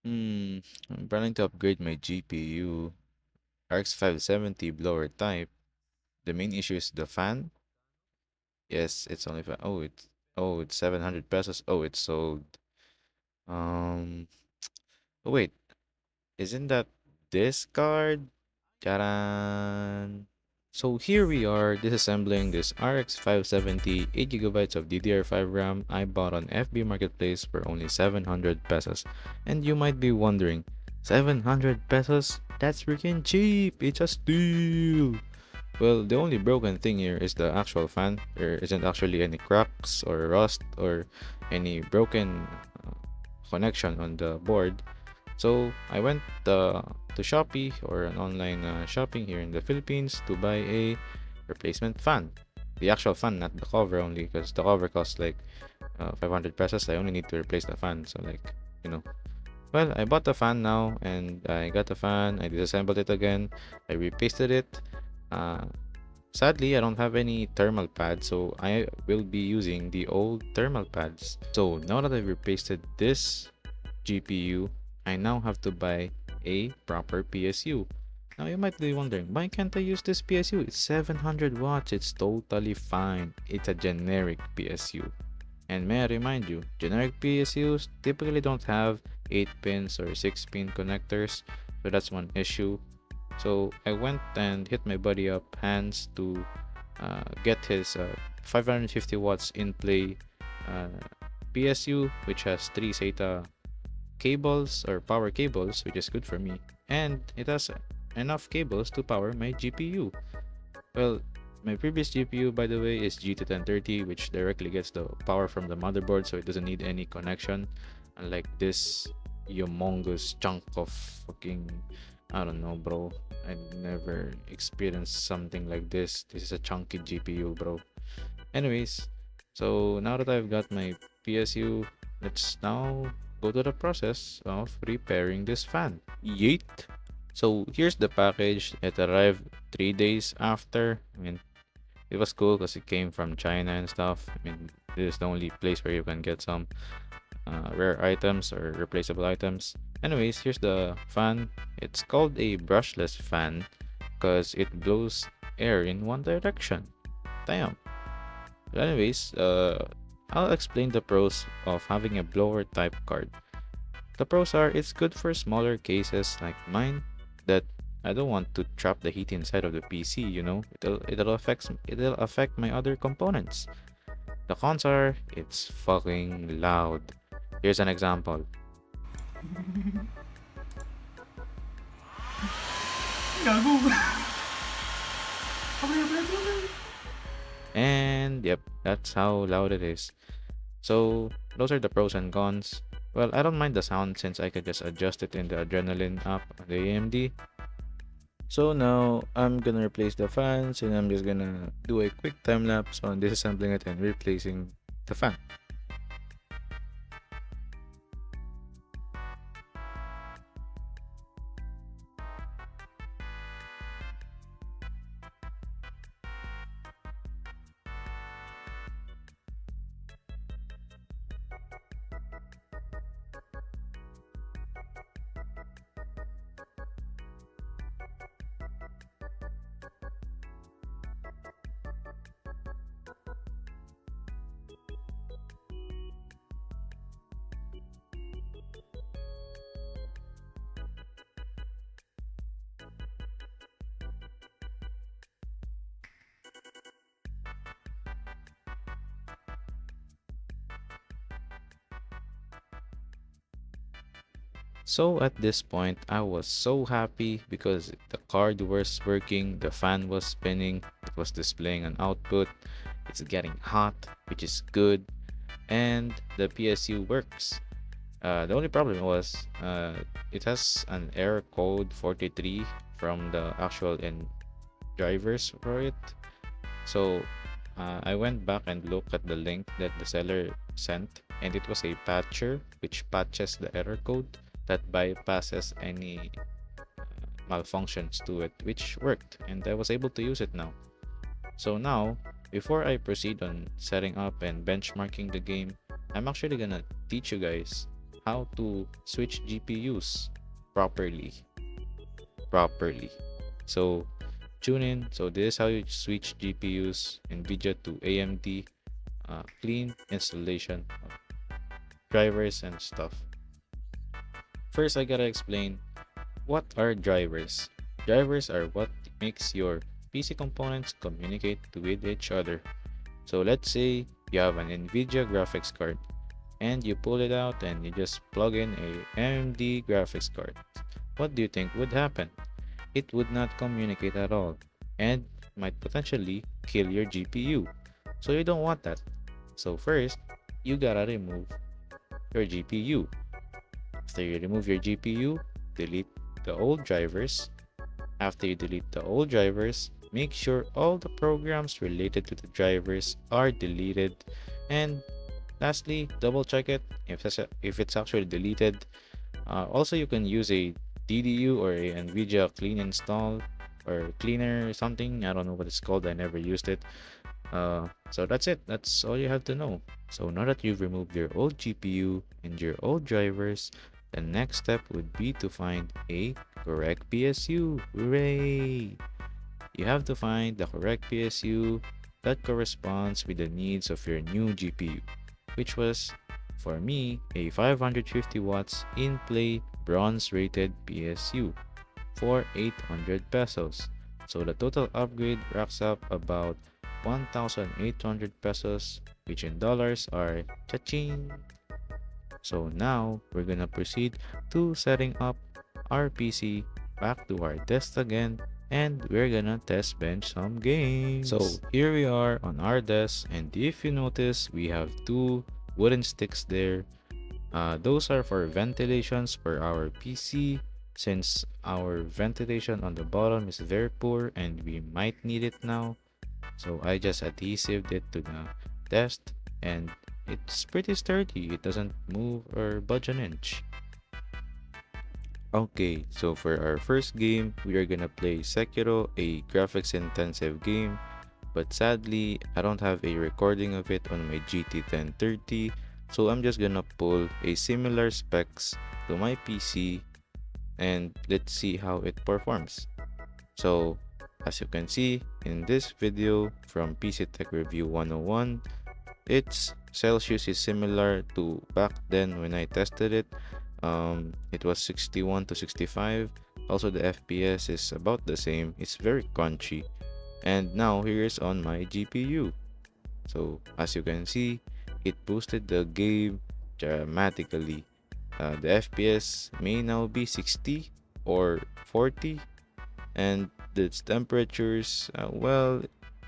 Hmm, I'm planning to upgrade my GPU. RX 570 blower type. The main issue is the fan. Yes, it's only it's 700 pesos. Oh, it's sold. Um, oh wait, isn't that this card? Charan. So here we are disassembling this RX 570 8 gigabytes of DDR5 RAM I bought on FB Marketplace for only 700 pesos. And you might be wondering, 700 pesos? That's freaking cheap! It's a steal! Well, the only broken thing here is the actual fan. There isn't actually any cracks or rust or any broken uh, connection on the board. So I went to Shopee or an online shopping here in the Philippines to buy a replacement fan. The actual fan, not the cover only, because the cover costs like 500 pesos. I only need to replace the fan. So like, you know. Well, I bought the fan now and I got the fan. I disassembled it again. I repasted it. Uh, Sadly, I don't have any thermal pads, so I will be using the old thermal pads. So now that I've repasted this GPU, I now have to buy a proper PSU. Now you might be wondering, why can't I use this PSU? It's 700 watts, it's totally fine. It's a generic PSU. And may I remind you, generic PSUs typically don't have 8 pins or 6 pin connectors, so that's one issue. So I went and hit my buddy up, Hans, to get his 550 watts in play uh, PSU, which has 3 SATA cables or power cables, which is good for me, and it has enough cables to power my GPU. Well, my previous GPU, by the way, is GT1030, which directly gets the power from the motherboard, so it doesn't need any connection. Unlike this humongous chunk of fucking, I don't know, bro. I never experienced something like this. This is a chunky GPU, bro. Anyways, so now that I've got my PSU, let's now go to the process of repairing this fan. Yeet! So here's the package. It arrived 3 days after. I mean, it was cool because it came from China and stuff. I mean, this is the only place where you can get some rare items or replaceable items. Anyways, here's the fan. It's called a brushless fan because it blows air in one direction. Damn. But anyways, I'll explain the pros of having a blower type card. The pros are it's good for smaller cases like mine that I don't want to trap the heat inside of the PC, you know. It'll affect my other components. The cons are it's fucking loud. Here's an example. Gago. And yep, that's how loud it is. So those are the pros and cons. Well, I don't mind the sound since I could just adjust it in the Adrenaline app on the AMD. So now I'm gonna replace the fans and I'm just gonna do a quick time lapse on disassembling it and replacing the fan. So at this point, I was so happy because the card was working, the fan was spinning, it was displaying an output, it's getting hot, which is good, and the PSU works. The only problem was it has an error code 43 from the actual drivers for it. So I went back and looked at the link that the seller sent, and it was a patcher which patches the error code that bypasses any malfunctions to it, which worked, and I was able to use it now. So now, before I proceed on setting up and benchmarking the game, I'm actually gonna teach you guys how to switch GPUs properly. Properly. So tune in. So this is how you switch GPUs NVIDIA to AMD. Clean installation of drivers and stuff. First, I gotta explain what are drivers. Drivers are what makes your PC components communicate with each other. So let's say you have an NVIDIA graphics card and you pull it out and you just plug in a AMD graphics card. What do you think would happen? It would not communicate at all and might potentially kill your GPU. So you don't want that. So first, you gotta remove your GPU. After you remove your GPU, delete the old drivers. After you delete the old drivers, make sure all the programs related to the drivers are deleted. And lastly, double check it if it's actually deleted. Also, you can use a DDU or a NVIDIA clean install or cleaner or something. I don't know what it's called. I never used it. So that's it. That's all you have to know. So now that you've removed your old GPU and your old drivers, the next step would be to find a correct PSU. Hooray! You have to find the correct PSU that corresponds with the needs of your new GPU, which was, for me, a 550 watts in-play bronze rated PSU for 800 pesos. So the total upgrade racks up about 1,800 pesos, which in dollars are cha-ching. So now we're gonna proceed to setting up our PC back to our desk again, and we're gonna test bench some games. So here we are on our desk, and if you notice, we have two wooden sticks there. Those are for ventilations for our PC, since our ventilation on the bottom is very poor and we might need it now. So I just adhesived it to the desk, and it's pretty sturdy. It doesn't move or budge an inch. Okay, so for our first game, we are gonna play Sekiro, a graphics intensive game, but sadly, I don't have a recording of it on my GT 1030, so I'm just gonna pull a similar specs to my PC and let's see how it performs. So as you can see in this video from PC Tech Review 101, its Celsius is similar to back then when I tested it. It was 61 to 65. Also, the FPS is about the same. It's very crunchy. And now here's on my GPU. So as you can see, it boosted the game dramatically. The FPS may now be 60 or 40, and its temperatures, well,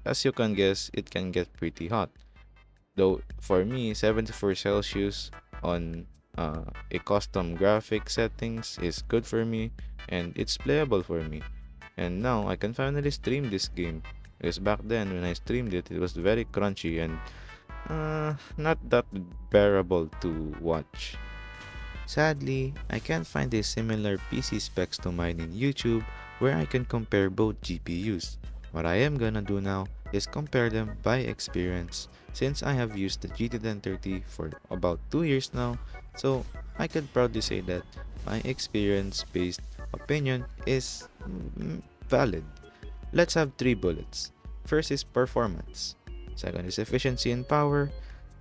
as you can guess, it can get pretty hot. Though for me, 74 Celsius on a custom graphic settings is good for me, and it's playable for me. And now I can finally stream this game, because back then when I streamed it, it was very crunchy and not that bearable to watch. Sadly, I can't find a similar PC specs to mine in YouTube where I can compare both GPUs. What I am gonna do now is compare them by experience, since I have used the GT1030 for about 2 years now, so I can proudly say that my experience-based opinion is valid. Let's have 3 bullets. First is performance, second is efficiency and power,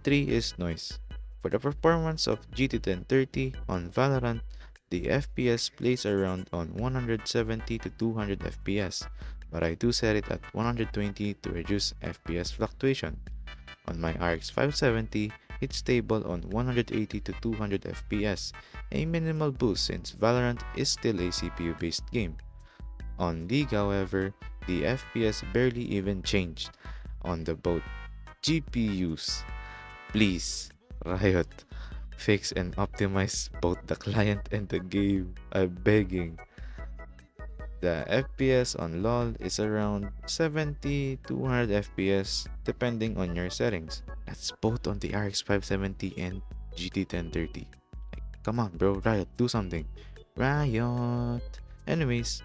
3 is noise. For the performance of GT1030 on Valorant, the FPS plays around on 170 to 200 FPS, but I do set it at 120 to reduce FPS fluctuation. On my RX 570, it's stable on 180 to 200 FPS, a minimal boost since Valorant is still a CPU-based game. On League, however, the FPS barely even changed on the both GPUs. Please, Riot, fix and optimize both the client and the game. I'm begging. The FPS on LoL is around 70 to 100 FPS depending on your settings. That's both on the RX 570 and GT 1030. Like, come on, bro, Riot, do something. Riot. Anyways,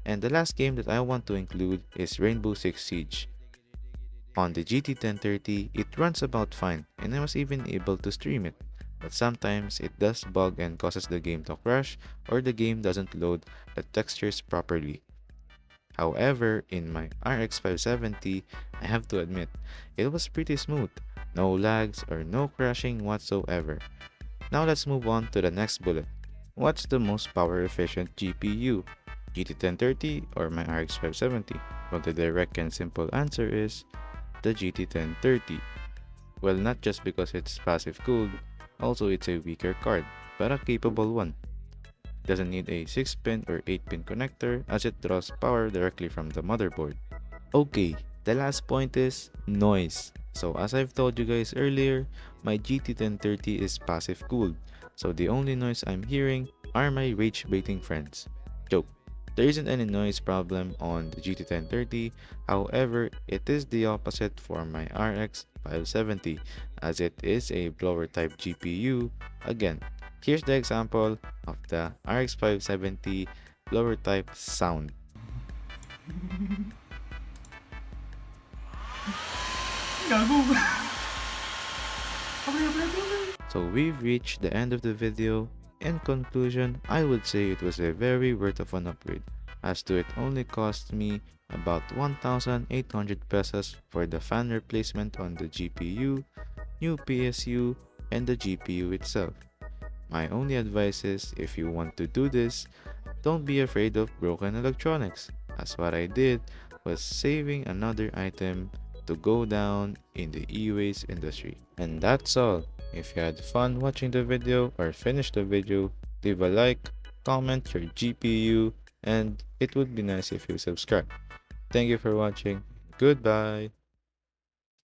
and the last game that I want to include is Rainbow Six Siege. On the GT 1030, it runs about fine, and I was even able to stream it. but sometimes it does bug and causes the game to crash or the game doesn't load the textures properly. However, in my RX 570, I have to admit, it was pretty smooth, no lags or no crashing whatsoever. Now let's move on to the next bullet. What's the most power efficient GPU? GT 1030 or my RX 570? Well, the direct and simple answer is the GT 1030. Well, not just because it's passive cooled, also it's a weaker card, but a capable one. Doesn't need a 6-pin or 8-pin connector as it draws power directly from the motherboard. Okay, the last point is noise. So as I've told you guys earlier, my GT 1030 is passive cooled, so the only noise I'm hearing are my rage baiting friends. Joke. There isn't any noise problem on the GT 1030, however, it is the opposite for my RX 570 as it is a blower type GPU. Again, here's the example of the RX 570 blower type sound. Gago. Okay. So we've reached the end of the video. In conclusion, I would say it was a very worth of an upgrade, as to it only cost me about 1,800 pesos for the fan replacement on the GPU, new PSU, and the GPU itself. My only advice is, if you want to do this, don't be afraid of broken electronics, as what I did was saving another item to go down in the e-waste industry. And that's all. If you had fun watching the video or finished the video, leave a like, comment your GPU, and it would be nice if you subscribe. Thank you for watching. Goodbye.